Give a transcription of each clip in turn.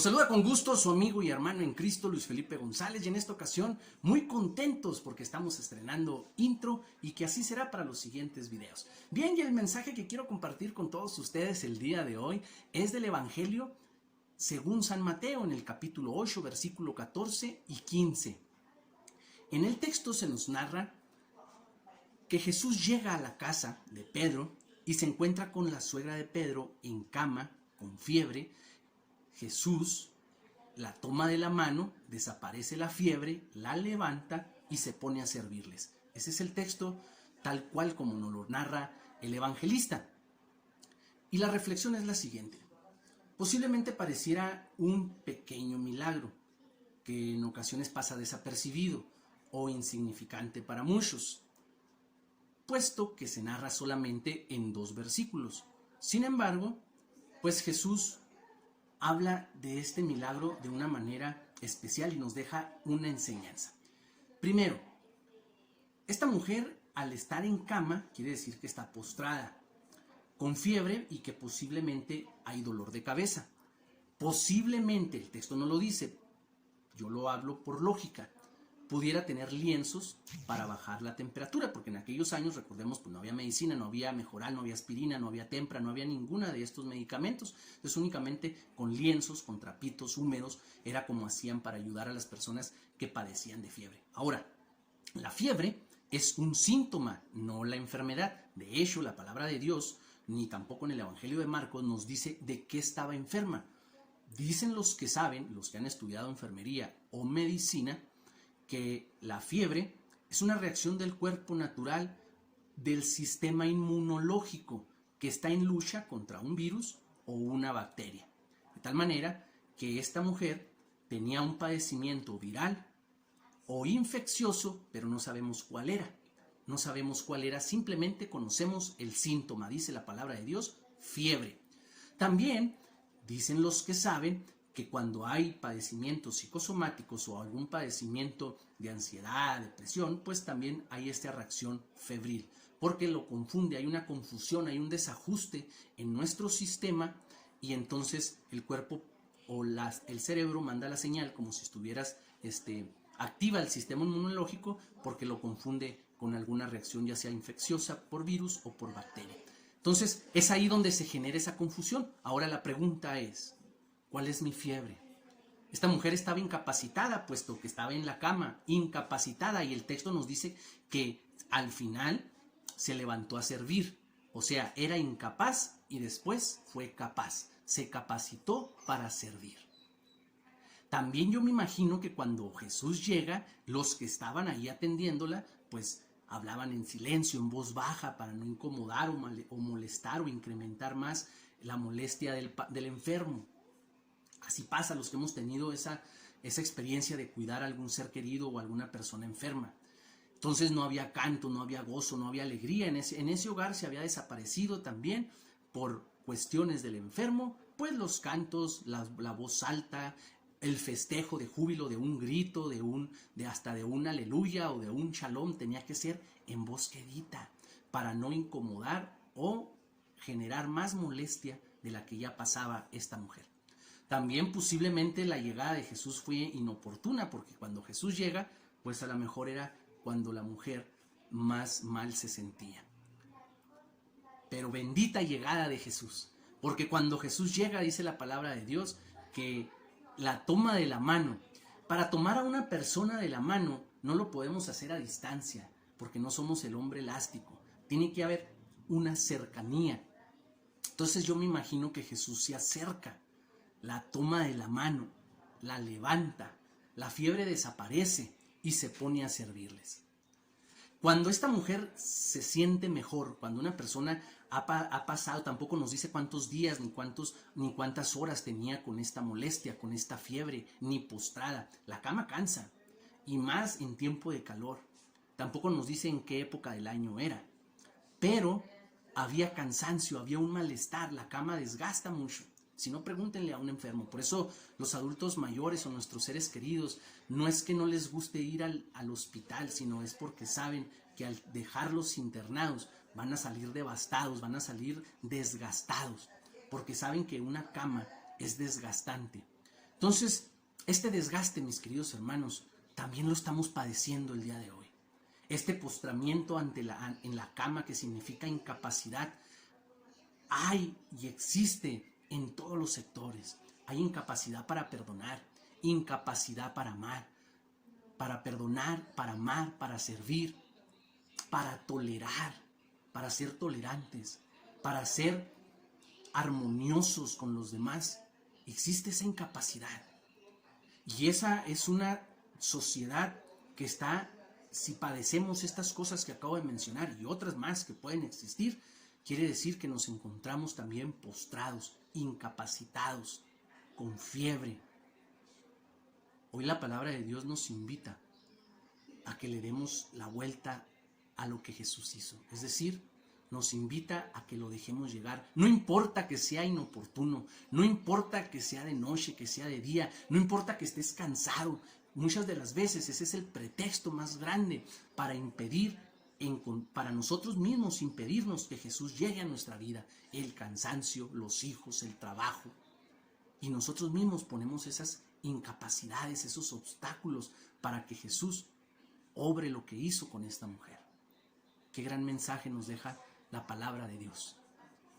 Los saluda con gusto su amigo y hermano en Cristo, Luis Felipe González, y en esta ocasión muy contentos porque estamos estrenando intro y que así será para los siguientes videos. Bien, y el mensaje que quiero compartir con todos ustedes el día de hoy es del Evangelio según San Mateo, en el capítulo 8, versículo 14 y 15. En el texto se nos narra que Jesús llega a la casa de Pedro y se encuentra con la suegra de Pedro en cama, con fiebre. Jesús la toma de la mano, desaparece la fiebre, la levanta y se pone a servirles. Ese es el texto tal cual como nos lo narra el evangelista. Y la reflexión es la siguiente. Posiblemente pareciera un pequeño milagro que en ocasiones pasa desapercibido o insignificante para muchos, puesto que se narra solamente en 2 versículos. Sin embargo, pues Jesús habla de este milagro de una manera especial y nos deja una enseñanza. Primero, esta mujer al estar en cama quiere decir que está postrada, con fiebre y que posiblemente hay dolor de cabeza. Posiblemente, el texto no lo dice, yo lo hablo por lógica, pudiera tener lienzos para bajar la temperatura, porque en aquellos años, recordemos, pues no había medicina, no había Mejoral, no había aspirina, no había Tempra, no había ninguna de estos medicamentos. Entonces únicamente con lienzos, con trapitos húmedos, era como hacían para ayudar a las personas que padecían de fiebre. Ahora, la fiebre es un síntoma, no la enfermedad. De hecho, la palabra de Dios, ni tampoco en el Evangelio de Marcos, nos dice de qué estaba enferma. Dicen los que saben, los que han estudiado enfermería o medicina, que la fiebre es una reacción del cuerpo natural del sistema inmunológico que está en lucha contra un virus o una bacteria. De tal manera que esta mujer tenía un padecimiento viral o infeccioso, pero no sabemos cuál era. No sabemos cuál era, simplemente conocemos el síntoma, dice la palabra de Dios, fiebre. También dicen los que saben que cuando hay padecimientos psicosomáticos o algún padecimiento de ansiedad, depresión, pues también hay esta reacción febril, porque lo confunde, hay una confusión, hay un desajuste en nuestro sistema y entonces el cuerpo o el cerebro manda la señal como si estuvieras activa el sistema inmunológico porque lo confunde con alguna reacción ya sea infecciosa por virus o por bacteria. Entonces es ahí donde se genera esa confusión. Ahora la pregunta es, ¿cuál es mi fiebre? Esta mujer estaba incapacitada, puesto que estaba en la cama, incapacitada, y el texto nos dice que al final se levantó a servir. O sea, era incapaz y después fue capaz. Se capacitó para servir. También yo me imagino que cuando Jesús llega, los que estaban ahí atendiéndola, pues hablaban en silencio, en voz baja, para no incomodar o molestar o incrementar más la molestia del enfermo. Así pasa a los que hemos tenido esa experiencia de cuidar a algún ser querido o a alguna persona enferma. Entonces no había canto, no había gozo, no había alegría. En ese hogar se había desaparecido también por cuestiones del enfermo, pues los cantos, la voz alta, el festejo de júbilo, de un grito, hasta de un aleluya o de un shalom, tenía que ser en voz quedita para no incomodar o generar más molestia de la que ya pasaba esta mujer. También posiblemente la llegada de Jesús fue inoportuna, porque cuando Jesús llega, pues a lo mejor era cuando la mujer más mal se sentía. Pero bendita llegada de Jesús, porque cuando Jesús llega, dice la palabra de Dios, que la toma de la mano. Para tomar a una persona de la mano no lo podemos hacer a distancia, porque no somos el hombre elástico. Tiene que haber una cercanía. Entonces yo me imagino que Jesús se acerca, la toma de la mano, la levanta, la fiebre desaparece y se pone a servirles. Cuando esta mujer se siente mejor, cuando una persona ha pasado, tampoco nos dice cuántos días ni cuántas horas tenía con esta molestia, con esta fiebre, ni postrada. La cama cansa, y más en tiempo de calor. Tampoco nos dice en qué época del año era. Pero había cansancio, había un malestar, la cama desgasta mucho. Si no, pregúntenle a un enfermo. Por eso los adultos mayores o nuestros seres queridos, no es que no les guste ir al hospital, sino es porque saben que al dejarlos internados van a salir devastados, van a salir desgastados, porque saben que una cama es desgastante. Entonces, este desgaste, mis queridos hermanos, también lo estamos padeciendo el día de hoy. Este postramiento en la cama, que significa incapacidad, hay y existe en todos los sectores. Hay incapacidad para perdonar, incapacidad para amar, para perdonar, para amar, para servir, para tolerar, para ser tolerantes, para ser armoniosos con los demás. Existe esa incapacidad. Y esa es una sociedad que está, si padecemos estas cosas que acabo de mencionar y otras más que pueden existir, quiere decir que nos encontramos también postrados, incapacitados, con fiebre. Hoy la palabra de Dios nos invita a que le demos la vuelta a lo que Jesús hizo. Es decir, nos invita a que lo dejemos llegar. No importa que sea inoportuno, no importa que sea de noche, que sea de día, no importa que estés cansado. Muchas de las veces ese es el pretexto más grande para impedir, para nosotros mismos impedirnos que Jesús llegue a nuestra vida. El cansancio, los hijos, el trabajo. Y nosotros mismos ponemos esas incapacidades, esos obstáculos para que Jesús obre lo que hizo con esta mujer. Qué gran mensaje nos deja la palabra de Dios.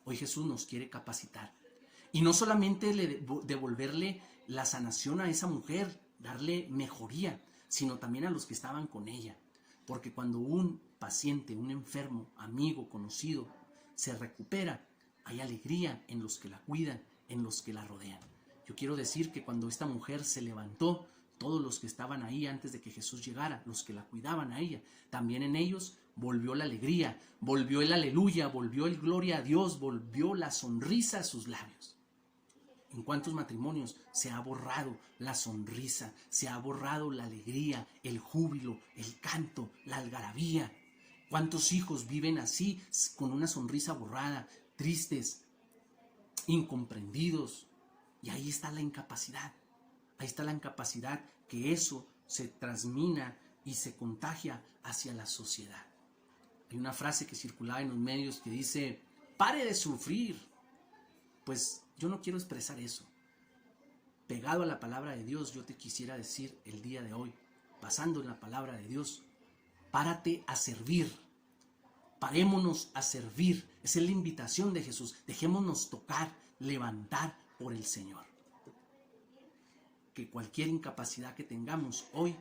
Hoy Jesús nos quiere capacitar. Y no solamente devolverle la sanación a esa mujer, darle mejoría, sino también a los que estaban con ella. Porque cuando un paciente, un enfermo, amigo, conocido, se recupera, hay alegría en los que la cuidan, en los que la rodean. Yo quiero decir que cuando esta mujer se levantó, todos los que estaban ahí antes de que Jesús llegara, los que la cuidaban a ella, también en ellos volvió la alegría, volvió el aleluya, volvió el gloria a Dios, volvió la sonrisa a sus labios. ¿En cuántos matrimonios se ha borrado la sonrisa, se ha borrado la alegría, el júbilo, el canto, la algarabía? ¿Cuántos hijos viven así, con una sonrisa borrada, tristes, incomprendidos? Y ahí está la incapacidad. Ahí está la incapacidad, que eso se transmina y se contagia hacia la sociedad. Hay una frase que circulaba en los medios que dice: pare de sufrir. Pues yo no quiero expresar eso. Pegado a la palabra de Dios, yo te quisiera decir el día de hoy, basando en la palabra de Dios, párate a servir. Parémonos a servir. Esa es la invitación de Jesús. Dejémonos tocar, levantar por el Señor. Que cualquier incapacidad que tengamos hoy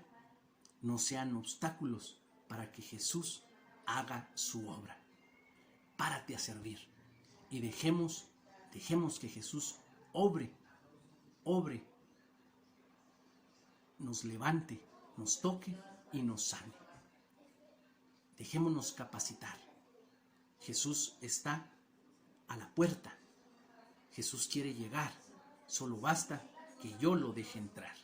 no sean obstáculos para que Jesús haga su obra. Párate a servir y dejemos que Jesús obre, nos levante, nos toque y nos sane. Dejémonos capacitar. Jesús está a la puerta. Jesús quiere llegar. Solo basta que yo lo deje entrar.